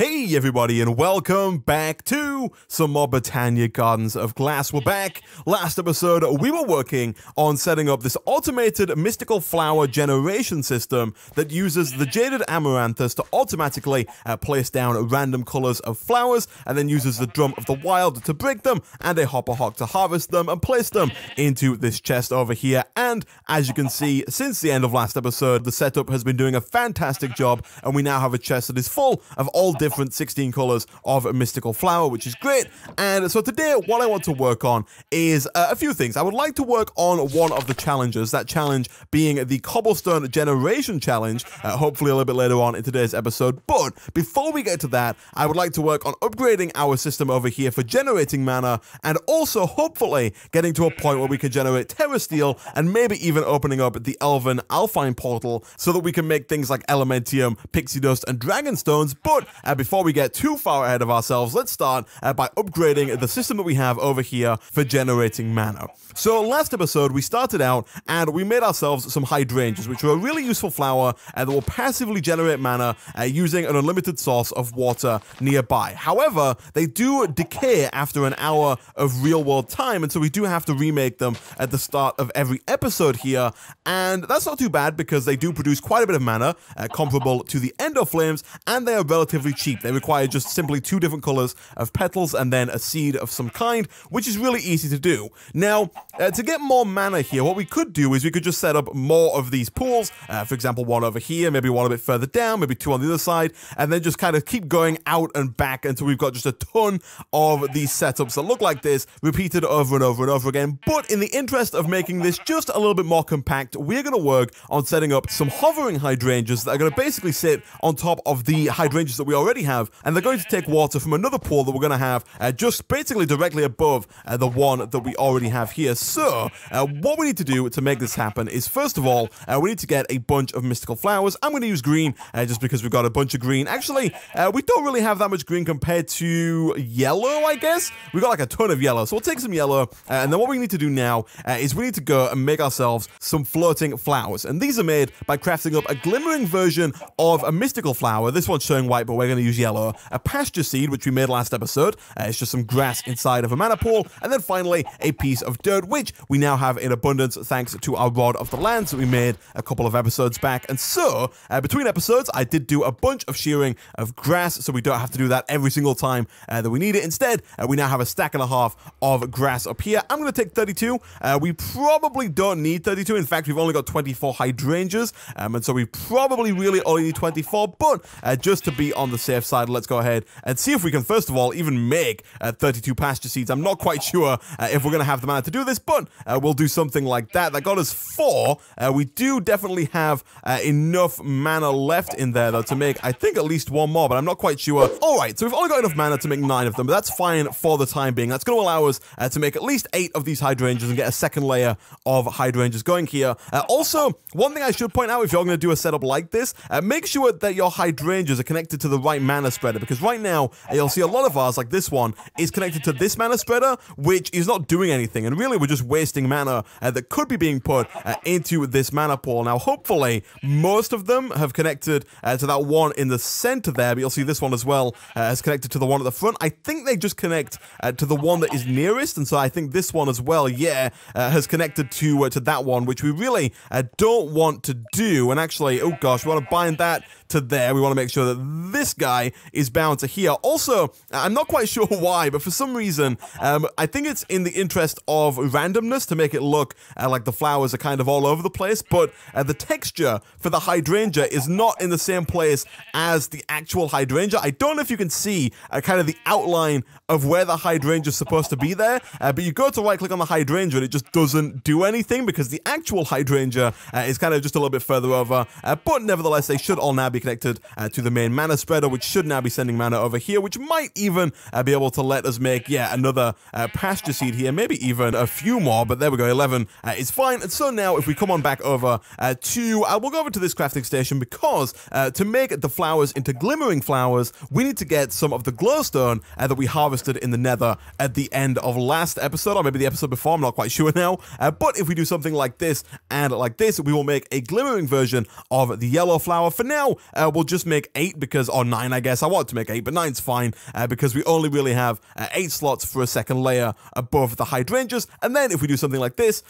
Hey everybody, and welcome back to some more Botania Gardens of Glass. We're back. Last episode we were working on setting up this automated mystical flower generation system that uses the jaded amaranthus to automatically place down random colors of flowers, and then uses the drum of the wild to break them and a hopper hawk to harvest them and place them into this chest over here. And as you can see, since the end of last episode, the setup has been doing a fantastic job, and we now have a chest that is full of all different 16 colors of a mystical flower, which is great. And so today what I want to work on is a few things. I would like to work on one of the challenges, that challenge being the Cobblestone Generation challenge, hopefully a little bit later on in today's episode. But before we get to that, I would like to work on upgrading our system over here for generating mana, and also hopefully getting to a point where we can generate Terra Steel, and maybe even opening up the Elven Alpine portal so that we can make things like Elementium, Pixie Dust, and Dragonstones. But before we get too far ahead of ourselves, let's start by upgrading the system that we have over here for generating mana. So last episode we started out and we made ourselves some Hydrangeas, which are a really useful flower that will passively generate mana using an unlimited source of water nearby. However, they do decay after an hour of real world time, and so we do have to remake them at the start of every episode here. And that's not too bad because they do produce quite a bit of mana, comparable to the Ender Flames, and they are relatively cheap. They require just simply 2 different colors of petals and then a seed of some kind, which is really easy to do. Now, to get more mana here, what we could do is we could just set up more of these pools. For example, one over here, maybe one a bit further down, maybe 2 on the other side, and then just kind of keep going out and back until we've got just a ton of these setups that look like this, repeated over and over and over again. But in the interest of making this just a little bit more compact, we're going to work on setting up some hovering hydrangeas that are going to basically sit on top of the hydrangeas that we already have, and they're going to take water from another pool that we're going to have just basically directly above the one that we already have here. So what we need to do to make this happen is, first of all, we need to get a bunch of mystical flowers. I'm going to use green just because we've got a bunch of green. Actually, we don't really have that much green compared to yellow, I guess. We've got like a ton of yellow, so we'll take some yellow, and then what we need to do now is we need to go and make ourselves some floating flowers, and these are made by crafting up a glimmering version of a mystical flower. This one's showing white, but we're going to use yellow. A pasture seed, which we made last episode. It's just some grass inside of a mana pool. And then finally, a piece of dirt, which we now have in abundance thanks to our Rod of the Lands that we made a couple of episodes back. And so, between episodes, I did do a bunch of shearing of grass, so we don't have to do that every single time that we need it. Instead, we now have a stack and a half of grass up here. I'm going to take 32. We probably don't need 32. In fact, we've only got 24 hydrangeas, and so we probably really only need 24. But just to be on the safe side, let's go ahead and see if we can, first of all, even make 32 pasture seeds. I'm not quite sure if we're going to have the mana to do this, but we'll do something like that. That got us 4. We do definitely have enough mana left in there, though, to make, I think, at least 1 more, but I'm not quite sure. All right, so we've only got enough mana to make 9 of them, but that's fine for the time being. That's going to allow us to make at least 8 of these hydrangeas and get a second layer of hydrangeas going here. Also, one thing I should point out, if you're going to do a setup like this, make sure that your hydrangeas are connected to the right mana spreader, because right now you'll see a lot of ours, like this one, is connected to this mana spreader, which is not doing anything, and really we're just wasting mana that could be being put into this mana pool. Now hopefully most of them have connected to that one in the center there, but you'll see this one as well has connected to the one at the front. I think they just connect to the one that is nearest, and so I think this one as well, yeah, has connected to that one, which we really don't want to do. And actually, oh gosh, we want to bind that to there. We want to make sure that this guy is bound to here. Also, I'm not quite sure why, but for some reason, I think it's in the interest of randomness to make it look like the flowers are kind of all over the place, but the texture for the hydrangea is not in the same place as the actual hydrangea. I don't know if you can see kind of the outline of where the hydrangea is supposed to be there, but you go to right click on the hydrangea and it just doesn't do anything because the actual hydrangea is kind of just a little bit further over, but nevertheless they should all now be connected to the main mana spreader, which should now be sending mana over here, which might even be able to let us make, yeah, another pasture seed here, maybe even a few more, but there we go, 11 is fine. And so now if we come on back over we'll go over to this crafting station, because to make the flowers into glimmering flowers, we need to get some of the glowstone that we harvested in the nether at the end of last episode, or maybe the episode before, I'm not quite sure now, but if we do something like this and like this, we will make a glimmering version of the yellow flower. For now, we'll just make 8 because, or 9 I guess, guess. I wanted to make 8, but 9's fine, because we only really have 8 slots for a second layer above the Hydrangeas. And then if we do something like this,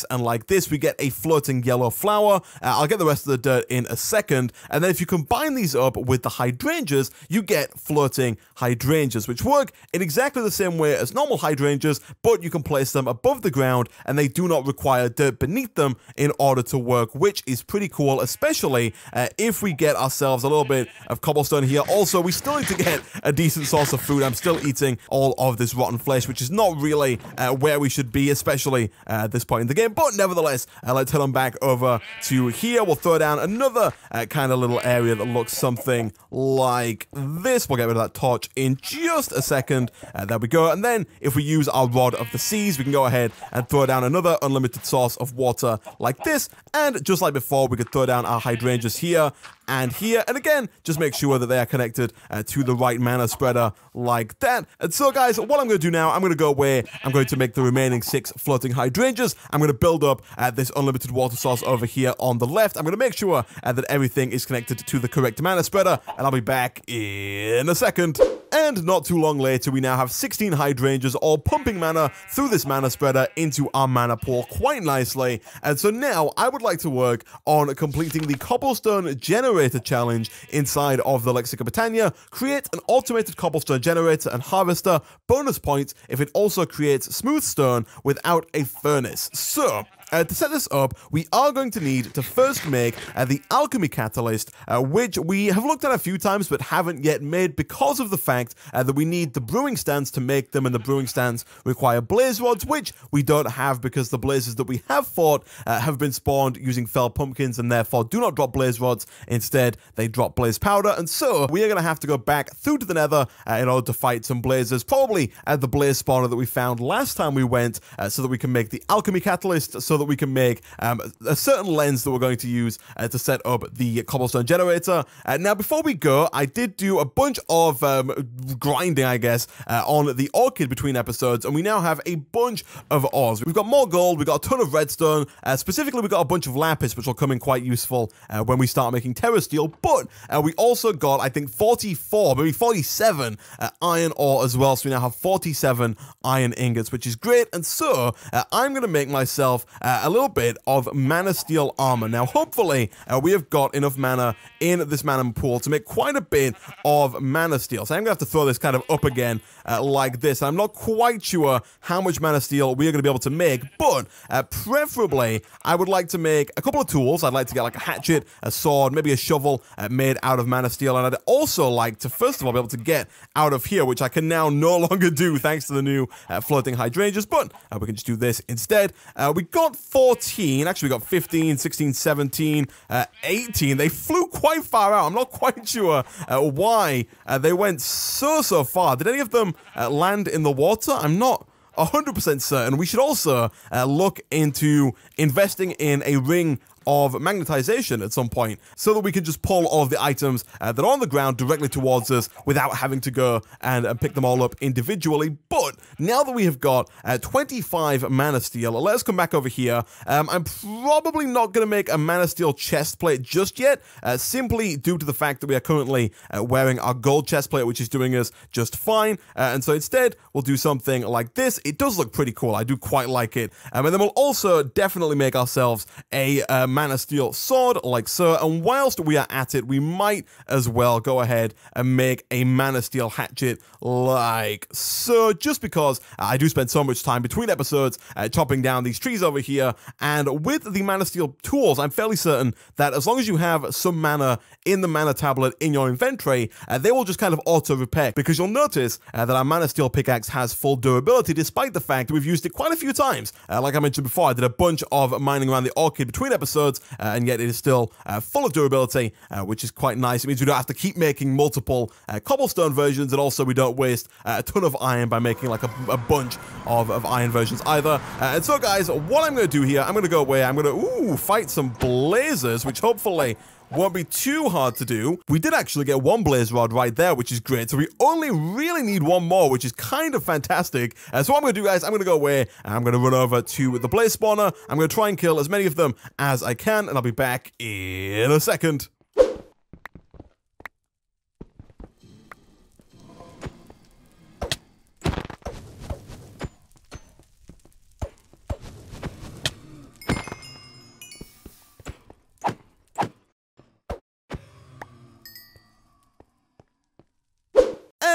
and like this, we get a floating yellow flower. I'll get the rest of the dirt in a second. And then if you combine these up with the Hydrangeas, you get floating Hydrangeas, which work in exactly the same way as normal Hydrangeas, but you can place them above the ground and they do not require dirt beneath them in order to work, which is pretty cool, especially if we get ourselves a little bit of cobblestone here. Also, we still need to get a decent source of food. I'm still eating all of this rotten flesh, which is not really where we should be, especially at this point in the game. But nevertheless, let's head on back over to here. We'll throw down another kind of little area that looks something like this. We'll get rid of that torch in just a second. There we go. And then if we use our Rod of the Seas, we can go ahead and throw down another unlimited source of water like this. And just like before, we could throw down our Hydrangeas here and here, and again, just make sure that they are connected to the right mana spreader like that. And so guys, what I'm going to do now, I'm going to go away, I'm going to make the remaining 6 floating Hydrangeas. I'm going to build up this unlimited water source over here on the left. I'm going to make sure that everything is connected to the correct mana spreader, and I'll be back in a second. And not too long later, we now have 16 Hydrangeas all pumping mana through this mana spreader into our mana pool quite nicely. And so now I would like to work on completing the Cobblestone Generator challenge inside of the Lexicon Botania. Create an automated cobblestone generator and harvester, bonus points if it also creates smooth stone without a furnace. So to set this up, we are going to need to first make the Alchemy Catalyst, which we have looked at a few times but haven't yet made because of the fact that we need the brewing stands to make them, and the brewing stands require blaze rods, which we don't have because the blazes that we have fought have been spawned using fell pumpkins and therefore do not drop blaze rods. Instead, they drop blaze powder, and so we are going to have to go back through to the nether in order to fight some blazes, probably at the blaze spawner that we found last time we went, so that we can make the Alchemy Catalyst, so that we can make a certain lens that we're going to use to set up the Cobblestone Generator. Now, before we go, I did do a bunch of grinding, I guess, on the orchid between episodes, and we now have a bunch of ores. We've got more gold, we've got a ton of redstone, specifically we've got a bunch of lapis, which will come in quite useful when we start making terra steel, but we also got, I think, 44, maybe 47 iron ore as well, so we now have 47 iron ingots, which is great. And so I'm going to make myself a little bit of mana steel armor. Now, hopefully, we have got enough mana in this mana pool to make quite a bit of mana steel. So I'm going to have to throw this kind of up again like this. I'm not quite sure how much mana steel we are going to be able to make, but preferably, I would like to make a couple of tools. I'd like to get like a hatchet, a sword, maybe a shovel made out of mana steel, and I'd also like to, first of all, be able to get out of here, which I can now no longer do thanks to the new floating Hydrangeas, but we can just do this instead. We got 14, actually we got 15, 16, 17, 18. They flew quite far out. I'm not quite sure why they went so far. Did any of them land in the water? I'm not 100% certain. We should also look into investing in a ring of magnetization at some point, so that we can just pull all of the items that are on the ground directly towards us without having to go and pick them all up individually. But now that we have got 25 mana steel, let's come back over here. I'm probably not going to make a mana steel chest plate just yet, simply due to the fact that we are currently wearing our gold chest plate, which is doing us just fine. And so instead, we'll do something like this. It does look pretty cool. I do quite like it. And then we'll also definitely make ourselves a mana steel sword like so, and whilst we are at it, we might as well go ahead and make a mana steel hatchet like so, just because I do spend so much time between episodes chopping down these trees over here, and with the mana steel tools, I'm fairly certain that as long as you have some mana in the mana tablet in your inventory, they will just kind of auto repair, because you'll notice that our mana steel pickaxe has full durability despite the fact that we've used it quite a few times. Like I mentioned before, I did a bunch of mining around the orchid between episodes, and yet it is still full of durability, which is quite nice. It means we don't have to keep making multiple cobblestone versions, and also we don't waste a ton of iron by making like a bunch of iron versions either. And so guys, what I'm going to do here, I'm going to go away, I'm going to fight some blazers, which hopefully won't be too hard to do. We did actually get one blaze rod right there, which is great. So we only really need one more, which is kind of fantastic. So what I'm going to do, guys, I'm going to go away and I'm going to run over to the blaze spawner. I'm going to try and kill as many of them as I can, and I'll be back in a second.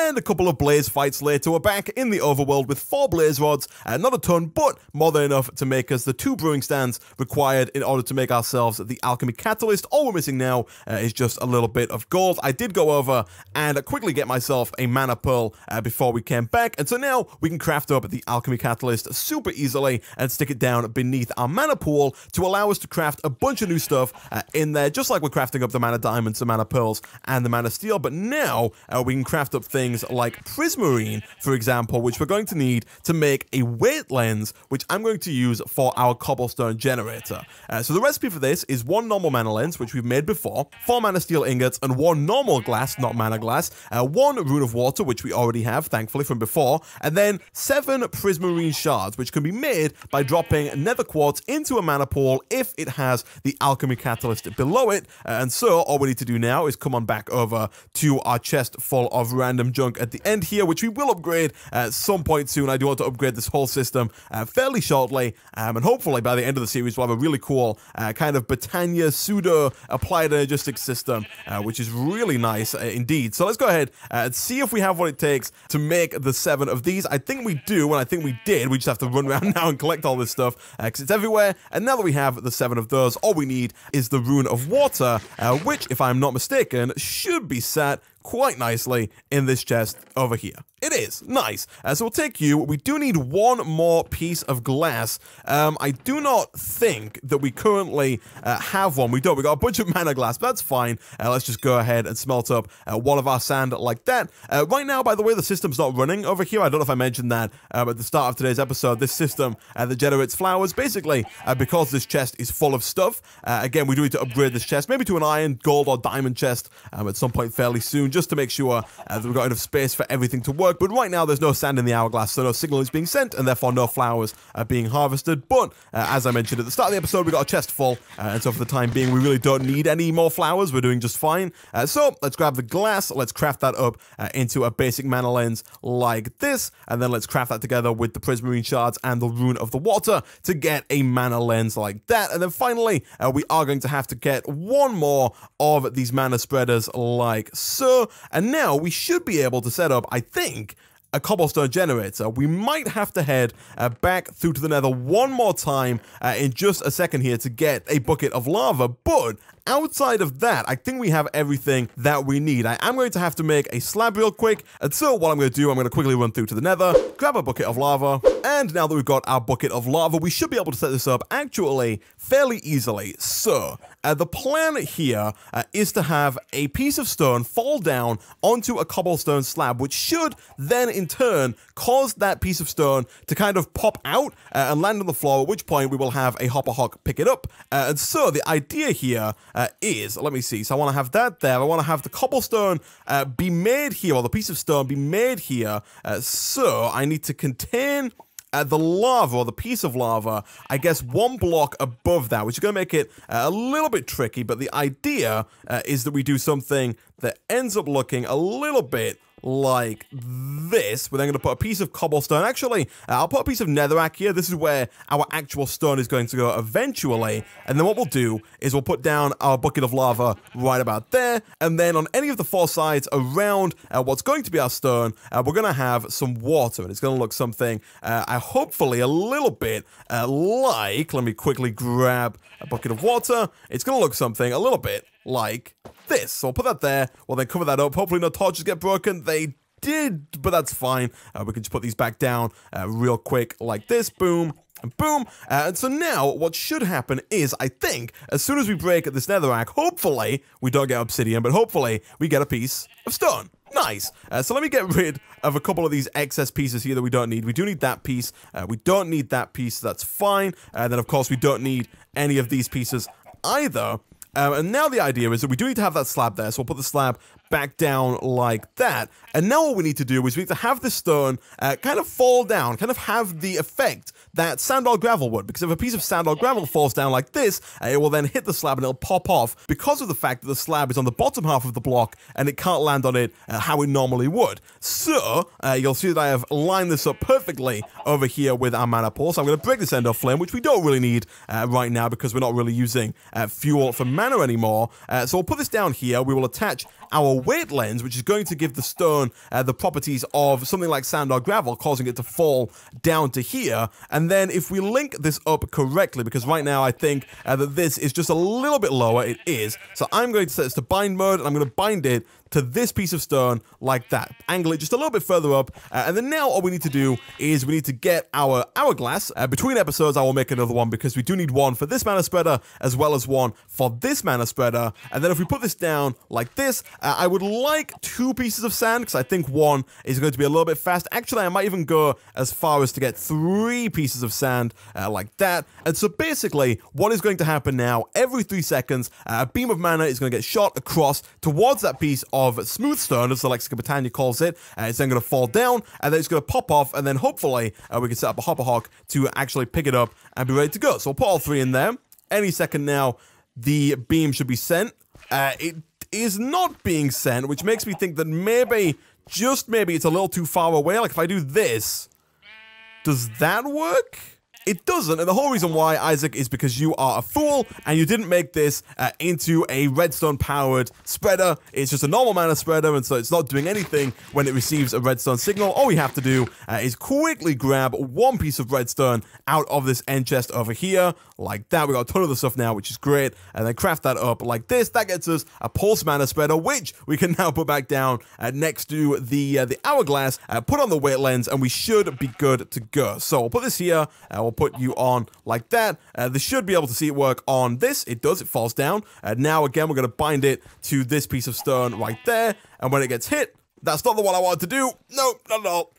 and a couple of blaze fights later, we're back in the overworld with 4 blaze rods, not a ton, but more than enough to make us the 2 brewing stands required in order to make ourselves the Alchemy Catalyst. All we're missing now is just a little bit of gold. I did go over and quickly get myself a mana pearl before we came back, and so now we can craft up the Alchemy Catalyst super easily and stick it down beneath our mana pool to allow us to craft a bunch of new stuff in there, just like we're crafting up the mana diamonds, the mana pearls, and the mana steel. But now we can craft up things like prismarine, for example, which we're going to need to make a weight lens, which I'm going to use for our Cobblestone Generator. So the recipe for this is 1 normal mana lens, which we've made before, 4 mana steel ingots, and 1 normal glass, not mana glass, 1 Rune of Water, which we already have, thankfully, from before, and then 7 prismarine shards, which can be made by dropping nether quartz into a mana pool if it has the Alchemy Catalyst below it. And so all we need to do now is come on back over to our chest full of random junk at the end here, which we will upgrade at some point soon. I do want to upgrade this whole system fairly shortly, and hopefully by the end of the series we'll have a really cool kind of Botania pseudo applied energistic system, which is really nice indeed. So let's go ahead and see if we have what it takes to make the 7 of these. I think we do, and I think we did. We just have to run around now and collect all this stuff because it's everywhere. And now that we have the 7 of those, all we need is the Rune of Water, which, if I'm not mistaken, should be sat quite nicely in this chest over here. It is. Nice. So we'll take you. We do need 1 more piece of glass. I do not think that we currently have one. We don't. We got a bunch of mana glass, but that's fine. Let's just go ahead and smelt up 1 of our sand like that. Right now, by the way, the system's not running over here. I don't know if I mentioned that at the start of today's episode. This system that generates flowers, basically, because this chest is full of stuff. Again, we do need to upgrade this chest, maybe to an iron, gold, or diamond chest at some point fairly soon, just to make sure that we've got enough space for everything to work. But right now there's no sand in the hourglass, so no signal is being sent, and therefore no flowers are being harvested. But as I mentioned at the start of the episode, we got a chest full, and so for the time being we really don't need any more flowers. We're doing just fine. So let's grab the glass, let's craft that up into a basic mana lens like this, and then let's craft that together with the prismarine shards and the Rune of the Water to get a mana lens like that. And then finally we are going to have to get 1 more of these mana spreaders like so. And now we should be able to set up, I think, a Cobblestone Generator. We might have to head back through to the nether 1 more time in just a second here to get a bucket of lava, but outside of that, I think we have everything that we need. I am going to have to make a slab real quick, and so what I'm going to do, I'm going to quickly run through to the nether, grab a bucket of lava, and now that we've got our bucket of lava, we should be able to set this up actually fairly easily. So the plan here is to have a piece of stone fall down onto a cobblestone slab, which should then in turn cause that piece of stone to kind of pop out and land on the floor, at which point we will have a hopper hock pick it up. And so the idea here is, let me see, so I want to have that there, I want to have the cobblestone be made here, or the piece of stone be made here, so I need to contain the lava, or the piece of lava, I guess 1 block above that, which is going to make it a little bit tricky, but the idea is that we do something that ends up looking a little bit like this. We're then going to put a piece of cobblestone. Actually, I'll put a piece of netherrack here. This is where our actual stone is going to go eventually. And then what we'll do is we'll put down our bucket of lava right about there. And then on any of the 4 sides around what's going to be our stone, we're going to have some water. And it's going to look something, hopefully, a little bit like, let me quickly grab a bucket of water. It's going to look something a little bit like this. So I'll put that there. We'll then cover that up. Hopefully no torches get broken. They did, but that's fine. We can just put these back down real quick like this. Boom. And boom. And so now what should happen is, I think, as soon as we break this netherrack, hopefully we don't get obsidian, but hopefully we get a piece of stone. Nice. So let me get rid of a couple of these excess pieces here that we don't need. We do need that piece. We don't need that piece. So that's fine. And then, of course, we don't need any of these pieces either. And now the idea is that we do need to have that slab there, so we'll put the slab back down like that. And now what we need to do is we need to have this stone kind of fall down, kind of have the effect that sand or gravel would, because if a piece of sand or gravel falls down like this, it will then hit the slab and it'll pop off because of the fact that the slab is on the bottom half of the block and it can't land on it how it normally would. So you'll see that I have lined this up perfectly over here with our mana pool. So I'm going to break this ender flame, which we don't really need right now because we're not really using fuel for mana anymore. So we'll put this down here. We will attach our weight lens, which is going to give the stone the properties of something like sand or gravel, causing it to fall down to here. And then if we link this up correctly, because right now I think that this is just a little bit lower, it is. So I'm going to set this to bind mode, and I'm going to bind it to this piece of stone like that. Angle it just a little bit further up, and then now all we need to do is we need to get our hourglass. Between episodes, I will make another one because we do need one for this mana spreader as well as one for this mana spreader. And then if we put this down like this, I would like 2 pieces of sand because I think 1 is going to be a little bit fast. Actually, I might even go as far as to get 3 pieces of sand like that. And so basically, what is going to happen now, every 3 seconds, a beam of mana is going to get shot across towards that piece of smooth stone, as the Botania calls it. It's then going to fall down, and then it's going to pop off, and then hopefully we can set up a hopper hawk to actually pick it up and be ready to go. So we'll put all 3 in there. Any second now, the beam should be sent. It is not being sent, which makes me think that maybe, just maybe, it's a little too far away. Like if I do this, does that work? It doesn't, and the whole reason why, Isaac, is because you are a fool, and you didn't make this into a redstone-powered spreader. It's just a normal mana spreader, and so it's not doing anything when it receives a redstone signal. All we have to do is quickly grab 1 piece of redstone out of this end chest over here, like that. We got a ton of the stuff now, which is great, and then craft that up like this. That gets us a pulse mana spreader, which we can now put back down next to the hourglass, put on the weight lens, and we should be good to go. So we'll put this here, we'll put you on like that. This should be able to see it work on this. It does. It falls down. Now, again, we're going to bind it to this piece of stone right there. And when it gets hit, that's not the one I wanted to do. No, not at all.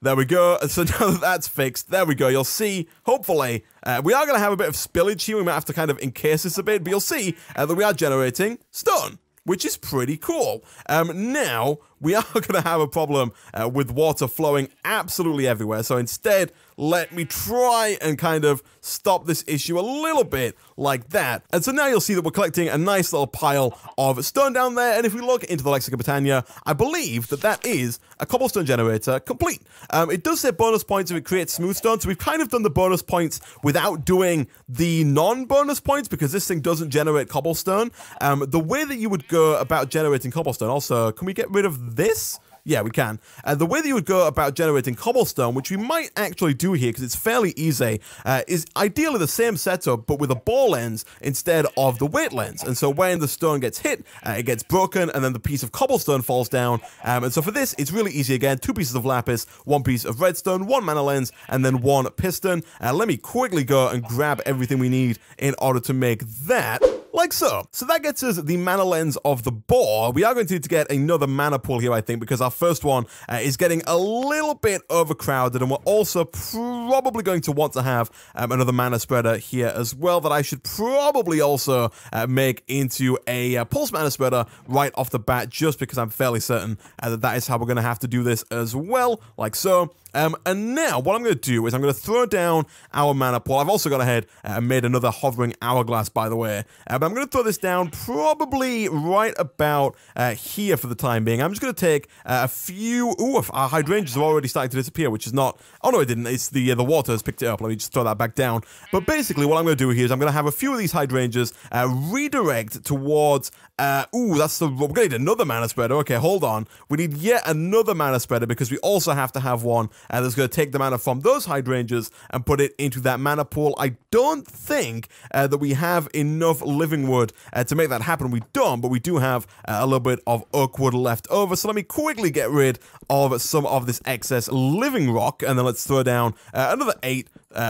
There we go. So now that that's fixed, there we go. You'll see, hopefully, we are going to have a bit of spillage here. We might have to kind of encase this a bit, but you'll see that we are generating stone, which is pretty cool. Now, we are going to have a problem with water flowing absolutely everywhere. So instead, let me try and kind of stop this issue a little bit like that. And so now you'll see that we're collecting a nice little pile of stone down there. And if we look into the Lexicon Botania, I believe that that is a cobblestone generator complete. It does say bonus points if it creates smooth stone. So we've kind of done the bonus points without doing the non-bonus points because this thing doesn't generate cobblestone. The way that you would go about generating cobblestone, also, can we get rid of this? Yeah, we can. The way that you would go about generating cobblestone, which we might actually do here because it's fairly easy, is ideally the same setup but with a ball lens instead of the weight lens. And so when the stone gets hit, it gets broken and then the piece of cobblestone falls down. And so for this, it's really easy again. 2 pieces of lapis, 1 piece of redstone, 1 mana lens, and then 1 piston. Let me quickly go and grab everything we need in order to make that. Like so. So that gets us the mana lens of the boar. We are going to need to get another mana pool here, I think, because our first one is getting a little bit overcrowded, and we're also probably going to want to have another mana spreader here as well that I should probably also make into a pulse mana spreader right off the bat, just because I'm fairly certain that that is how we're going to have to do this as well, like so. And now, what I'm going to do is I'm going to throw down our mana pool. I've also gone ahead and made another hovering hourglass, by the way. But I'm going to throw this down probably right about here for the time being. I'm just going to take a few... Ooh, our hydrangeas have already started to disappear, which is not... Oh, no, it didn't. It's the water has picked it up. Let me just throw that back down. But basically, what I'm going to do here is I'm going to have a few of these hydrangeas redirect towards... ooh, that's the... We're going to need another mana spreader. Okay, hold on. We need yet another mana spreader because we also have to have one that's going to take the mana from those hydrangeas and put it into that mana pool. I don't think that we have enough living wood to make that happen. We don't, but we do have a little bit of oak wood left over. So let me quickly get rid of some of this excess living rock, and then let's throw down another 8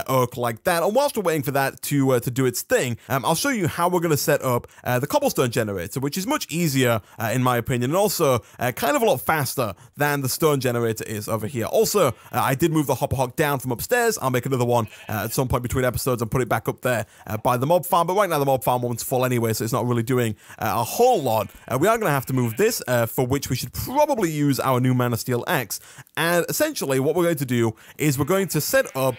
oak like that. And whilst we're waiting for that to do its thing, I'll show you how we're going to set up the cobblestone generator, which is much easier in my opinion, and also kind of a lot faster than the stone generator is over here. Also, I did move the hopper hawk down from upstairs. I'll make another one at some point between episodes and put it back up there by the mob farm, but right now the mob farm one's full anyway, so it's not really doing a whole lot. We are going to have to move this, for which we should probably use our new mana steel axe. And essentially what we're going to do is we're going to set up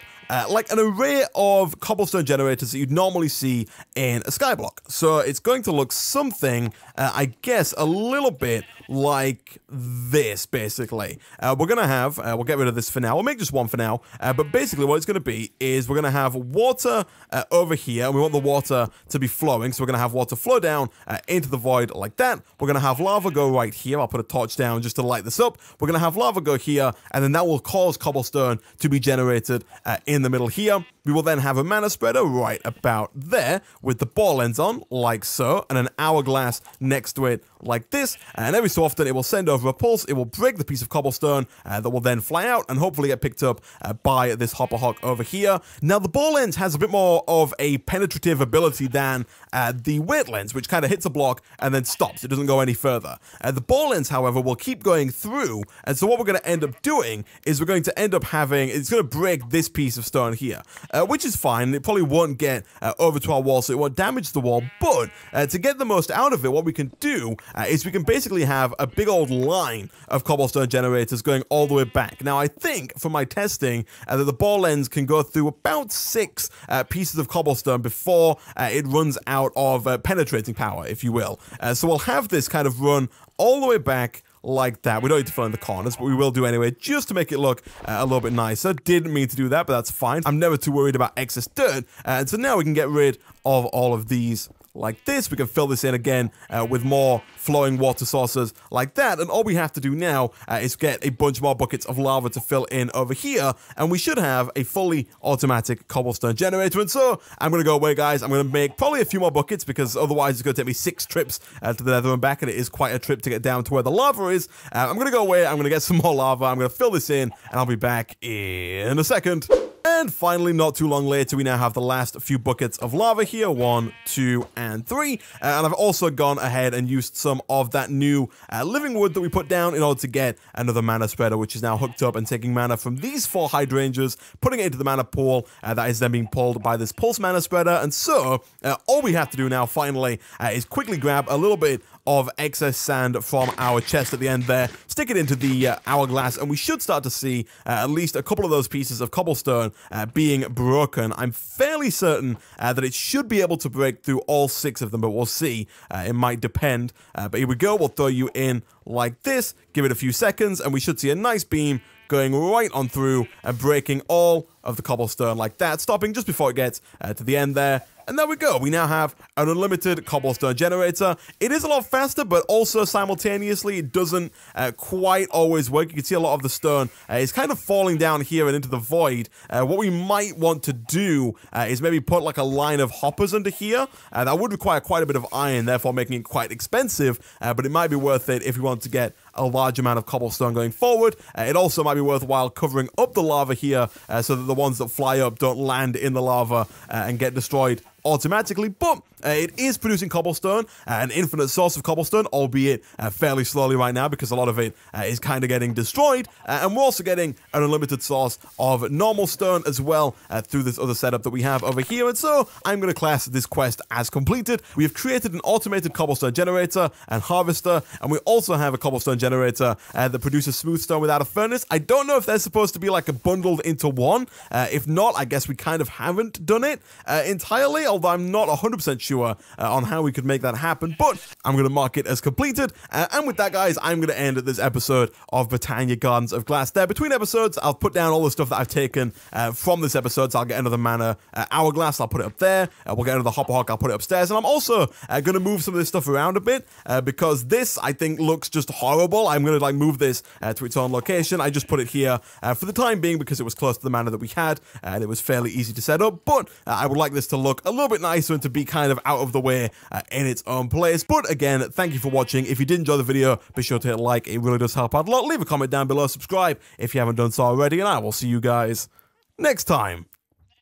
like an array of cobblestone generators that you'd normally see in a skyblock. So it's going to look something I guess, a little bit like this, basically. We're going to have, we'll get rid of this for now. We'll make just one for now. But basically what it's going to be is we're going to have water over here. And we want the water to be flowing. So we're going to have water flow down into the void like that. We're going to have lava go right here. I'll put a torch down just to light this up. We're going to have lava go here. And then that will cause cobblestone to be generated in the middle here. We will then have a mana spreader right about there with the ball ends on, like so, and an hourglass next to it like this. And every so often it will send over a pulse, it will break the piece of cobblestone that will then fly out and hopefully get picked up by this hopper hawk over here. Now the ball ends has a bit more of a penetrative ability than the weight lens, which kind of hits a block and then stops. It doesn't go any further. The ball ends, however, will keep going through, and so what we're going to end up doing is we're going to end up having, it's going to break this piece of stone here. Which is fine. It probably won't get over to our wall, so it won't damage the wall, but to get the most out of it, what we can do is we can basically have a big old line of cobblestone generators going all the way back. Now, I think from my testing that the ball ends can go through about 6 pieces of cobblestone before it runs out of penetrating power, if you will. So we'll have this kind of run all the way back like that. We don't need to fill in the corners, but we will do anyway, just to make it look a little bit nicer. Didn't mean to do that, but that's fine. I'm never too worried about excess dirt. And so now we can get rid of all of these like this. We can fill this in again with more flowing water sources like that, and all we have to do now is get a bunch more buckets of lava to fill in over here, and we should have a fully automatic cobblestone generator. And so I'm going to go away, guys. I'm going to make probably a few more buckets, because otherwise it's going to take me 6 trips to the nether and back, and it is quite a trip to get down to where the lava is. I'm going to go away, I'm going to get some more lava, I'm going to fill this in, and I'll be back in a second. And finally, not too long later, we now have the last few buckets of lava here. 1, 2, and 3. And I've also gone ahead and used some of that new living wood that we put down in order to get another mana spreader, which is now hooked up and taking mana from these 4 hydrangeas, putting it into the mana pool that is then being pulled by this pulse mana spreader. And so all we have to do now, finally, is quickly grab a little bit of excess sand from our chest at the end there, stick it into the hourglass, and we should start to see at least a couple of those pieces of cobblestone being broken. I'm fairly certain that it should be able to break through all 6 of them, but we'll see. It might depend. But here we go. We'll throw you in like this, give it a few seconds, and we should see a nice beam going right on through and breaking all of the cobblestone like that, stopping just before it gets to the end there. And there we go. We now have an unlimited cobblestone generator. It is a lot faster, but also simultaneously it doesn't quite always work. You can see a lot of the stone is kind of falling down here and into the void. What we might want to do is maybe put like a line of hoppers under here. That would require quite a bit of iron, therefore making it quite expensive, but it might be worth it if we want to get a large amount of cobblestone going forward. It also might be worthwhile covering up the lava here so that the ones that fly up don't land in the lava and get destroyed automatically, but it is producing cobblestone, an infinite source of cobblestone, albeit fairly slowly right now because a lot of it is kind of getting destroyed, and we're also getting an unlimited source of normal stone as well through this other setup that we have over here. And so I'm going to class this quest as completed. We have created an automated cobblestone generator and harvester, and we also have a cobblestone generator that produces smooth stone without a furnace. I don't know if they're supposed to be like a bundled into one. If not, I guess we kind of haven't done it entirely, although I'm not 100% sure on how we could make that happen, but I'm going to mark it as completed. And with that, guys, I'm going to end this episode of Botania Gardens of Glass. There, between episodes, I'll put down all the stuff that I've taken from this episode, so I'll get another mana hourglass, I'll put it up there, we'll get another hopper hawk, I'll put it upstairs, and I'm also going to move some of this stuff around a bit, because this, I think, looks just horrible. I'm going to like move this to its own location. I just put it here for the time being because it was close to the mana that we had, and it was fairly easy to set up, but I would like this to look a little bit nicer and to be kind of out of the way in its own place. But again, thank you for watching. If you did enjoy the video, be sure to hit like. It really does help out a lot. Leave a comment down below, subscribe if you haven't done so already, and I will see you guys next time.